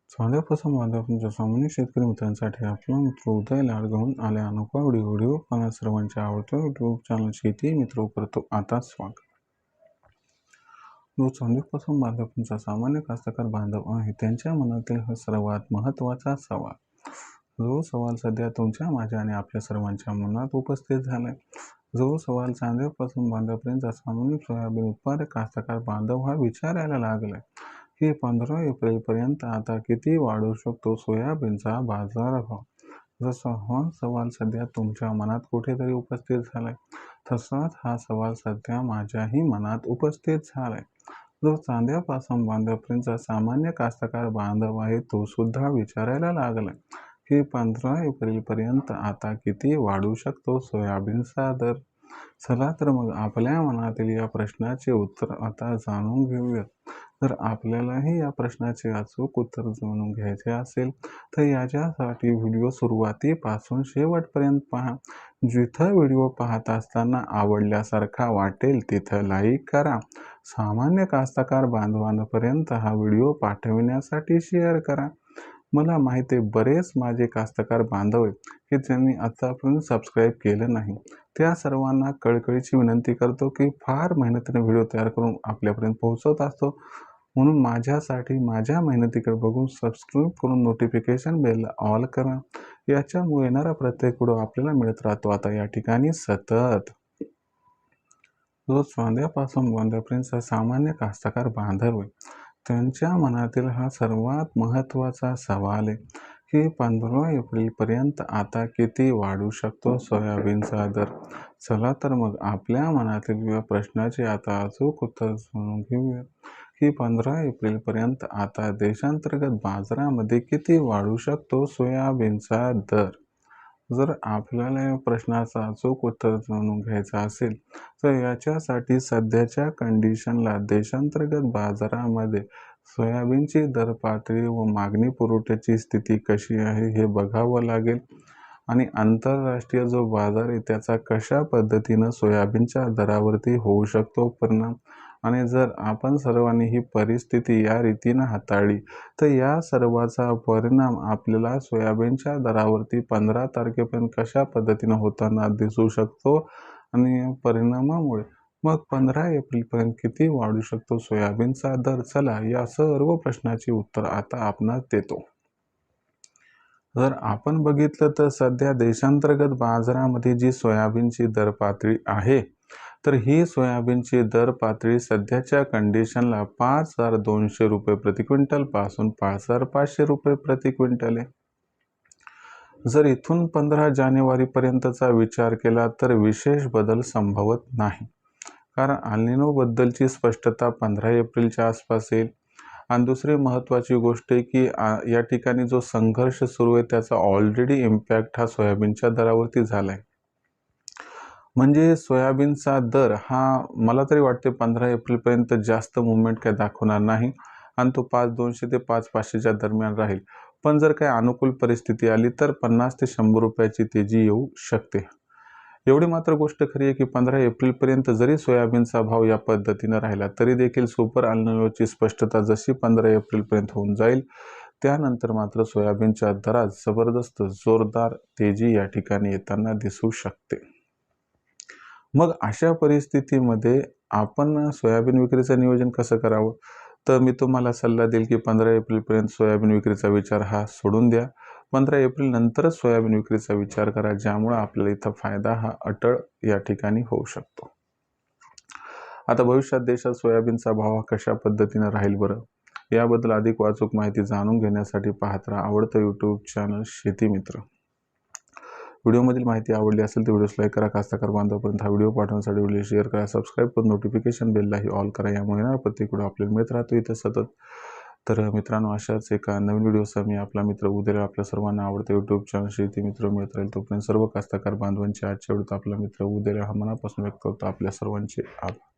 चांगल्यापासून बांधापर्यंत सामान्य शेतकरी मित्रांसाठी आपला मित्र उदय लाडगहून आले अनोखा व्हिडिओ पाहण्यात सर्वांचे आवडतं यूट्यूब चॅनल शेती मित्र करतो आता स्वागत. जो चांगल्यापासून बांधापर्यंत सामान्य कास्तकार बांधव आहे त्यांच्या मनातील हा सर्वात महत्त्वाचा सवाल. जो सवाल सध्या तुमच्या माझ्या आणि आपल्या सर्वांच्या मनात उपस्थित झालाय. जो सवाल चांगल्यापासून बांधापर्यंत सामान्य सोयाबीन उत्पादक कास्तकार बांधव हा विचारायला लागलाय की 15 एप्रिलपर्यंत आता किती वाढू शकतो सोयाबीनचा बाजारभाव. जसा हा सवाल सध्या तुमच्या मनात कुठेतरी उपस्थित झालाय तसाच हा सवाल सध्या माझ्याही मनात उपस्थित झालाय. जो चांद्यापासून बांधापर्यंत सामान्य कास्तकार बांधव आहे तो सुद्धा विचारायला लागलाय की 15 एप्रिलपर्यंत आता किती वाढू शकतो सोयाबीनचा दर. चला तर मग आपल्या मनातील या प्रश्नाचे उत्तर आता जाणून घेऊयात. जर आपल्यालाही या प्रश्नाचे अचूक उत्तर जाणून घ्यायचे असेल तर याच्यासाठी व्हिडिओ सुरुवातीपासून शेवटपर्यंत पहा. जिथं व्हिडिओ पाहत असताना आवडल्यासारखा वाटेल तिथं लाईक करा. सामान्य कास्तकार बांधवांपर्यंत हा व्हिडिओ पाठविण्यासाठी शेअर करा. मला माहिती आहे बरेच माझे कास्तकार बांधव आहेत की ज्यांनी आतापर्यंत सबस्क्राईब केलं नाही. त्या सर्वांना कळकळीची विनंती करतो की फार मेहनतीने व्हिडिओ तयार करून आपल्यापर्यंत पोहोचवत असतो, म्हणून माझ्यासाठी माझ्या मेहनतीकडे बघून सबस्क्राईब करून नोटिफिकेशन बेलला ऑल करा. याच्यामुळे येणारा प्रत्येक व्हिडिओ आपल्याला मिळत राहतो आता या ठिकाणी सतत. जो चांद्यापासून बांधापर्यंत सामान्य कास्तकार बांधव आहे त्यांच्या मनातील हा सर्वात महत्त्वाचा सवाल आहे की 15 एप्रिलपर्यंत आता किती वाढू शकतो सोयाबीनचा दर. चला तर मग आपल्या मनातील या प्रश्नाचे आता अचूक उत्तर जाणून घेऊया की 15 एप्रिलपर्यंत आता देशांतर्गत बाजारामध्ये किती वाढू शकतो सोयाबीनचा दर. जर आपल्याला या प्रश्नाचा अचूक उत्तर जाणून घ्यायचा असेल तर याच्यासाठी सध्याच्या कंडिशनला देशांतर्गत बाजारामध्ये सोयाबीनची दर पातळी व मागणी पुरवठ्याची स्थिती कशी आहे हे बघावं लागेल आणि आंतरराष्ट्रीय जो बाजार आहे त्याचा कशा पद्धतीनं सोयाबीनच्या दरावरती होऊ शकतो परिणाम. आणि जर आपण सर्वांनी ही परिस्थिती या रीतीनं हाताळली तर या सर्वाचा परिणाम आपल्याला सोयाबीनच्या दरावरती 15 तारखेपर्यंत कशा पद्धतीनं होताना दिसू शकतो आणि परिणामामुळे मग 15 एप्रिलपर्यंत किती वाढू शकतो सोयाबीनचा दर. चला या सर्व प्रश्नाची उत्तर आता आपणास देतो. जर आपण बघितलं तर सध्या देशांतर्गत बाजारामध्ये जी सोयाबीनची दर पातळी आहे तर ही सोयाबीनची दर पातळी सध्याच्या कंडिशनला 5,200 रुपये प्रति क्विंटल पासून 5,500 रुपये प्रति क्विंटल आहे. जर इथून 15 जानेवारीपर्यंतचा विचार केला तर विशेष बदल संभवत नाही, कारण अल निनो बद्दलची स्पष्टता 15 एप्रिलच्या आसपास येईल. आणि दुसरी महत्त्वाची गोष्ट आहे की या ठिकाणी जो संघर्ष सुरू आहे त्याचा ऑलरेडी इम्पॅक्ट हा सोयाबीनच्या दरावरती झाला आहे. म्हणजे सोयाबीनचा दर हा मला तरी वाटते 15 एप्रिलपर्यंत जास्त मुवमेंट काय दाखवणार नाही आणि तो 5,200 ते 5,500च्या दरम्यान राहील. पण जर काही अनुकूल परिस्थिती आली तर 50 ते 100 रुपयाची तेजी येऊ शकते. एवढी मात्र गोष्ट खरी आहे की 15 एप्रिलपर्यंत जरी सोयाबीनचा भाव या पद्धतीनं राहिला तरी देखील सुपर अल निनोची स्पष्टता जशी 15 एप्रिलपर्यंत होऊन जाईल त्यानंतर मात्र सोयाबीनच्या दरात जबरदस्त जोरदार तेजी या ठिकाणी येताना दिसू शकते. मग अशा परिस्थितीमध्ये आपण सोयाबीन विक्रीचं नियोजन कसं करावं तर मी तुम्हाला सल्ला देईल की 15 एप्रिलपर्यंत सोयाबीन विक्रीचा विचार हा सोडून द्या. 15 एप्रिल नंतरच सोयाबीन विक्रीचा विचार करा, ज्यामुळे आपल्याला इथं फायदा हा अटळ या ठिकाणी होऊ शकतो. आता भविष्यात देशात सोयाबीनचा भाव कशा पद्धतीनं राहील बरं, याबद्दल अधिक अचूक माहिती जाणून घेण्यासाठी पाहत राहा आवडतं यूट्यूब चॅनल शेती मित्र. व्हिडिओमधील माहिती आवडली असेल तर व्हिडिओस लाईक करा. कास्तकार बांधवापर्यंत हा व्हिडिओ पाठवण्यासाठी व्हिडिओ शेअर करा. सबस्क्राईब करून नोटिफिकेशन बेललाही ऑल करा. यामुळे येणारा प्रत्येक व्हिडिओ आपल्याला मिळत राहतो इथं सतत. तर मित्रांनो अशाच एका नवीन व्हिडिओसह मी आपला मित्र उद्या आपल्या सर्वांना आवडतं यूट्यूब चॅनल शेती मित्र मिळत राहील. तोपर्यंत सर्व कास्तकार बांधवांचे आजच्या व्हिडिओत आपला मित्र उद्या हा मनापासून व्यक्त करतो. आपल्या सर्वांचे आभार.